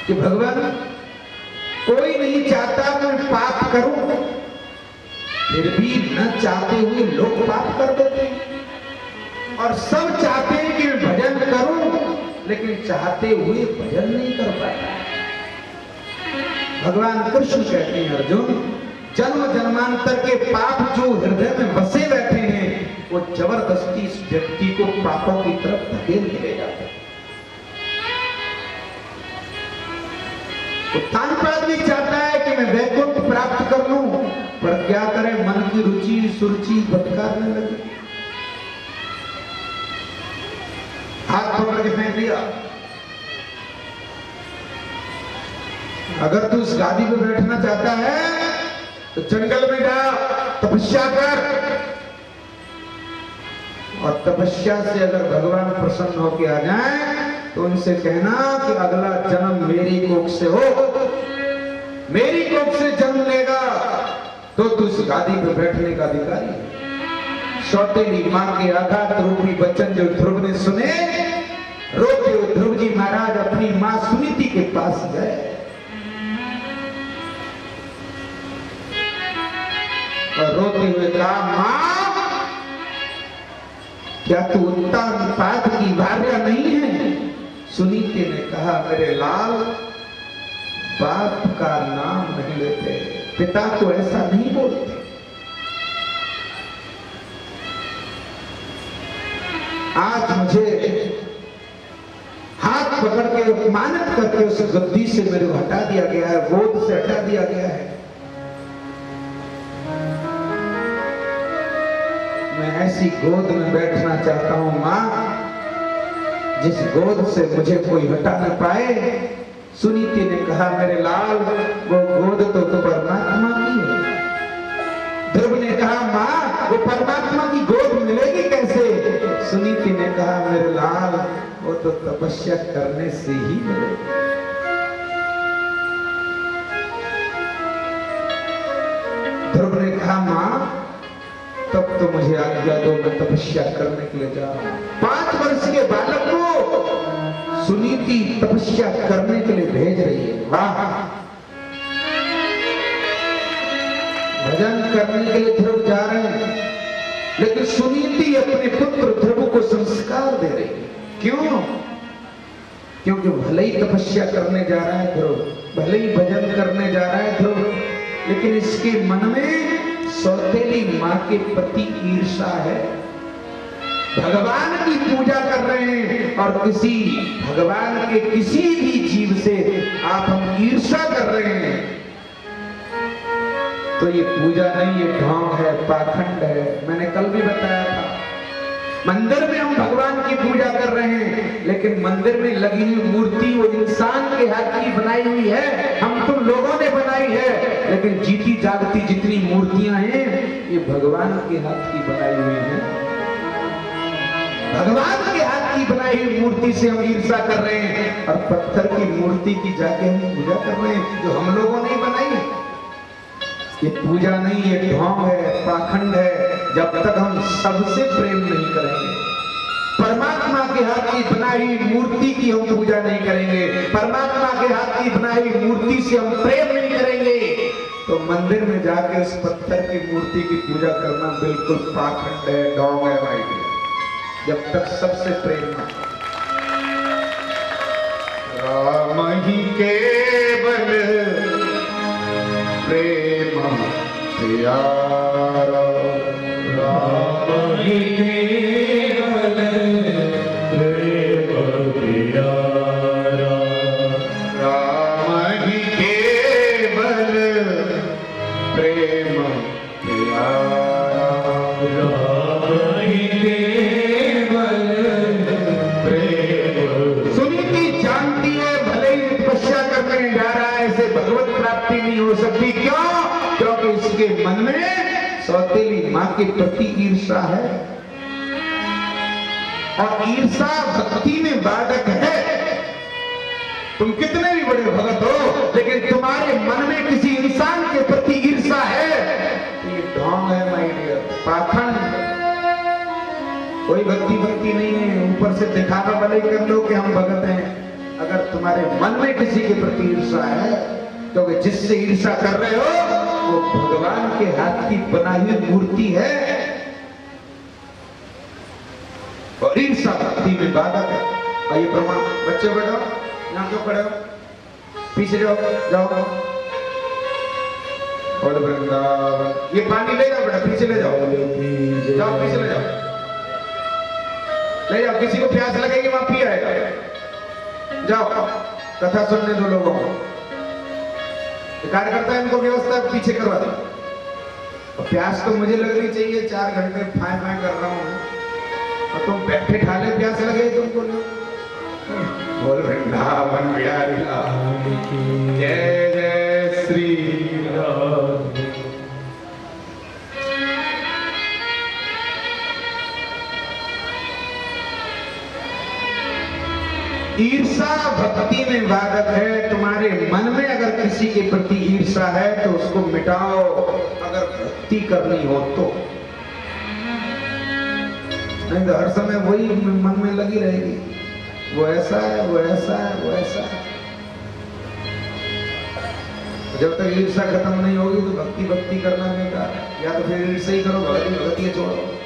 कि भगवान कोई नहीं चाहता कि मैं पाप करूं, फिर भी न चाहते हुए लोग पाप कर देते हैं, और सब चाहते हैं कि मैं भजन करूं, लेकिन चाहते हुए भजन नहीं कर पाता। भगवान कृष्ण कहते हैं, अर्जुन जन्म जन्मांतर के पाप जो हृदय में बसे बैठे हैं, वो जबरदस्ती इस व्यक्ति को पापों की तरफ धकेल के ले जाते हैं। उत्तानपाद भी चाहता है कि मैं वैकुंठ प्राप्त कर लूं, पर क्या करे, मन की रुचि सुरुचि भटकाने लगी, हाथ पकड़ के फेंक दिया। अगर तू इस गादी पे बैठना चाहता है तो जंगल में जा, तपस्या कर, और तपस्या से अगर भगवान प्रसन्न होकर आ जाए तो उनसे कहना कि अगला जन्म मेरी कोख से हो, मेरी कोख से जन्म लेगा तो तू इस गादी पे बैठने का अधिकारी है। सौतेली मां के आघात रूपी वचन जो ध्रुव ने सुने, रोते हुए ध्रुव जी महाराज अपनी मां सुनीति के पास गए और रोते हुए कहा, मां क्या तू उत्तानपाद की भार्या नहीं है? सुनीति ने कहा, मेरे लाल, बाप का नाम नहीं लेते, पिता को ऐसा नहीं बोलते। आज मुझे हाथ पकड़ के अपमानित करके उस गद्दी से मेरे को हटा दिया गया है, गोद से हटा दिया गया है। मैं ऐसी गोद में बैठना चाहता हूं मां, जिस गोद से मुझे कोई हटा न पाए। सुनीति ने कहा, मेरे लाल, वो गोद तो परमात्मा की है। ध्रुव ने कहा, मां वो परमात्मा की गोद मिलेगी कैसे? सुनीति ने कहा, मेरे लाल, वो तो तपस्या करने से ही मिलेगी। ध्रुव ने कहा, मां तब तो मुझे आज्ञा दो, मैं तपस्या करने के लिए जा रहा हूं। 5 वर्ष के बालक को सुनीति तपस्या करने के लिए भेज रही है। वाह, भजन करने के लिए ध्रुव जा रहे हैं, लेकिन सुनीति अपने पुत्र ध्रुव को संस्कार दे रही है। क्यों? क्योंकि भले ही तपस्या करने जा रहा है ध्रुव, भले ही भजन करने जा रहा है ध्रुव, लेकिन इसके मन में सौतेली मां के प्रति ईर्षा है। भगवान की पूजा कर रहे हैं और किसी भगवान के किसी भी जीव से आप हम ईर्षा कर रहे हैं, तो ये पूजा नहीं, ये ढोंग है, पाखंड है। मैंने कल भी बताया था, मंदिर में हम भगवान की पूजा कर रहे हैं, लेकिन मंदिर में लगी हुई मूर्ति वो इंसान के हाथ की बनाई हुई है, हम तुम लोगों ने बनाई है, लेकिन जीती जागती जितनी मूर्तियां हैं ये भगवान के हाथ की बनाई हुई हैं। भगवान के हाथ की बनाई हुई मूर्ति से हम ईर्षा कर रहे हैं, और पत्थर की मूर्ति की जाके हम पूजा कर रहे हैं जो हम लोगों ने बनाई है। ये पूजा नहीं, ये ढोंग है, पाखंड है। जब तक हम सबसे प्रेम नहीं करेंगे, परमात्मा के हाथ की बनाई मूर्ति की हम पूजा नहीं करेंगे, परमात्मा के हाथ की बनाई मूर्ति से हम प्रेम नहीं करेंगे, तो मंदिर में जाके उस पत्थर की मूर्ति की पूजा करना बिल्कुल पाखंड है, ढोंग है भाई। जब तक सबसे प्रेम ना, राम ही केवल प्रेम प्यारा, राम ही केवल प्रेम प्यारा, राम ही केवल प्रेम प्यारा, राम ही केवल प्रेम। सुनीति जानती है भले ही तपस्या करने जा रहा है, ऐसे भगवत प्राप्ति नहीं हो सकती। क्यों? क्योंकि इसके मन में सौतेली मां के प्रति ईर्षा है, और ईर्षा भक्ति में बाधक है। तुम कितने भी बड़े भगत हो, लेकिन तुम्हारे मन में किसी इंसान के प्रति ईर्षा है, तो ये ढोंग है माय डियर, पाखंड। कोई भक्ति नहीं है, ऊपर से दिखावा भले कर लो कि हम भगत हैं, अगर तुम्हारे मन में किसी के प्रति ईर्षा है तो जिससे ईर्षा कर रहे हो वो भगवान के हाथ की बनाई हुई मूर्ति है और ईर्षा भक्ति में बाधक है। आइए प्रमाण, बच्चे बैठो, यहाँ क्यों खड़े हो, पीछे जाओ जाओ। और वृंदावन, ये पानी ले जाओ बेटा, पीछे ले जाओ, जाओ पीछे ले जाओ, ले जाओ, किसी को प्यास लगेगी वहां पी आएगा, जाओ कथा सुनने दो लोगों को। कार्यकर्ता है, इनको व्यवस्था पीछे करवा दो। प्यास तो मुझे लगनी चाहिए, 4 घंटे फाय फाय कर रहा हूं और तुम बैठे ठाले प्यास लगे तुमको नहीं। बोल वृंदावन बिहारी लाल की जय, जय श्री राम। ईर्षा भक्ति में बाधक है। तुम्हारे मन में अगर किसी के प्रति ईर्षा है तो उसको मिटाओ, अगर भक्ति करनी हो तो। नहीं तो हर समय वही मन में लगी रहेगी, वो ऐसा है, वो ऐसा है, वो ऐसा है। जब तक ईर्षा खत्म नहीं होगी तो भक्ति करना बेकार है। या तो फिर ईर्षा ही करो, भक्ति छोड़ो।